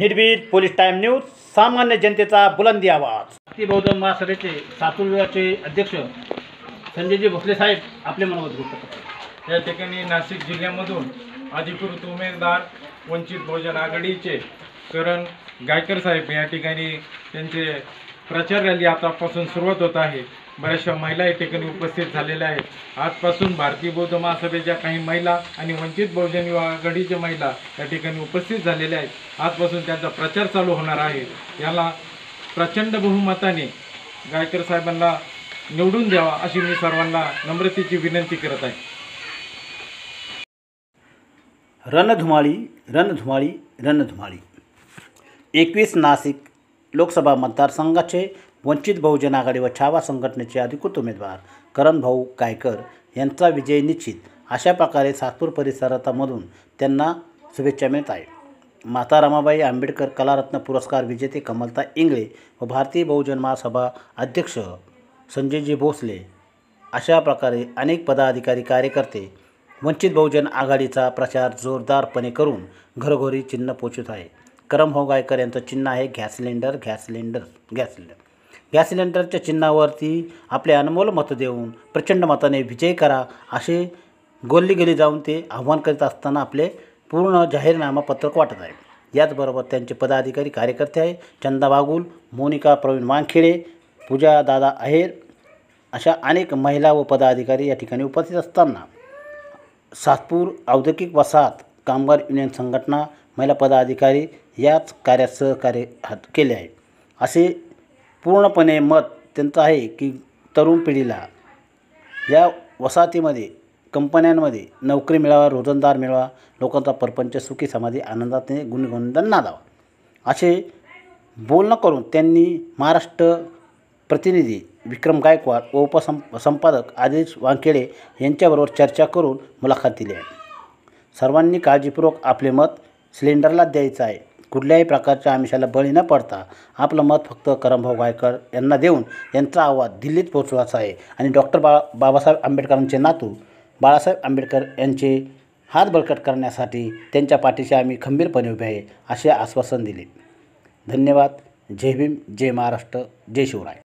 निर्भीड police time news, सामान्य जनतेचा बुलंदी आवाज। भारतीय बहुजन महासभेचे सातूर विभागाचे अध्यक्ष संजयजी भोसले साहेब आपले मनोगत व्यक्त करतात। या ठिकाणी नाशिक जिल्ह्यामधून अधिकृत उमेदवार वंचित बहुजन आघाडीचे करण गायकर साहेब या ठिकाणी त्यांचे प्रचार रॅली आतापासून सुरुवात होत आहे। बऱ्याचशा महिला या ठिकाणी उपस्थित झालेल्या आहेत। आजपासून भारतीय बौद्ध महासभेच्या काही महिला आणि वंचित बहुजन आघाडीच्या महिला या ठिकाणी उपस्थित झालेल्या आहेत। आजपासून त्यांचा प्रचार चालू होणार आहे। याला प्रचंड बहुमताने गायकर साहेबांना निवडून द्यावा अशी मी सर्वांना नम्रतेची विनंती करत आहे। रणधुमाळी रणधुमाळी रणधुमाळी 21 नाशिक लोकसभा मतदारसंघाचे वंचित बहुजन आघाडी व छावा संघटनेचे अधिकृत उमेदवार करणभाऊ गायकर यांचा विजय निश्चित अशा प्रकारे सातपूर परिसरामधून त्यांना शुभेच्छा मिळत आहे। माता रमाबाई आंबेडकर कलारत्न पुरस्कार विजेते कमलता इंगळे व भारतीय बहुजन महासभा अध्यक्ष संजयजी भोसले अशा प्रकारे अनेक पदाधिकारी कार्यकर्ते वंचित बहुजन आघाडीचा प्रचार जोरदारपणे करून घरोघरी चिन्ह पोचवत आहे। करणभाऊ गायकर यांचं चिन्ह आहे गॅस सिलेंडरच्या चिन्हावरती आपले अनमोल मत देऊन प्रचंड मताने विजय करा असे गल्ली जाऊन ते आव्हान करीत असताना आपले पूर्ण जाहीरनामा पत्रक वाटत आहे। याचबरोबर त्यांचे पदाधिकारी कार्यकर्ते आहे चंदा बागुल, मोनिका प्रवीण वानखेडे, पूजा दादा आहेर अशा अनेक महिला व पदाधिकारी या ठिकाणी उपस्थित असताना सातपूर औद्योगिक वसाहत कामगार युनियन संघटना महिला पदाधिकारी याच कार्यात सहकार्य केले आहे। असे पूर्णपणे मत त्यांचं आहे की तरुण पिढीला या वसाहतीमध्ये कंपन्यांमध्ये नोकरी मिळावा, रोजंदार मिळावा, लोकांचा परपंच सुखी समाधी आनंदाने गुणगुणवंदन नांदावा असे बोलणं करून त्यांनी महाराष्ट्र प्रतिनिधी विक्रम गायकवाड व उपसंपादक आदेश वानखेडे यांच्याबरोबर चर्चा करून मुलाखत दिली आहे। सर्वांनी काळजीपूर्वक आपले मत सिलेंडरला द्यायचं आहे। कुठल्याही प्रकारच्या आमिषाला बळी न पडता आपलं मत फक्त करणभाऊ गायकर यांना देऊन यांचा आवाज दिल्लीत पोहोचवायचा आहे आणि डॉक्टर बाबासाहेब आंबेडकरांचे नातू बाळासाहेब आंबेडकर यांचे हात बळकट करण्यासाठी त्यांच्या पाठीशी आम्ही खंबीरपणे उभे आहे असे आश्वासन दिले। धन्यवाद। जय भीम, जय महाराष्ट्र, जय शिवराय।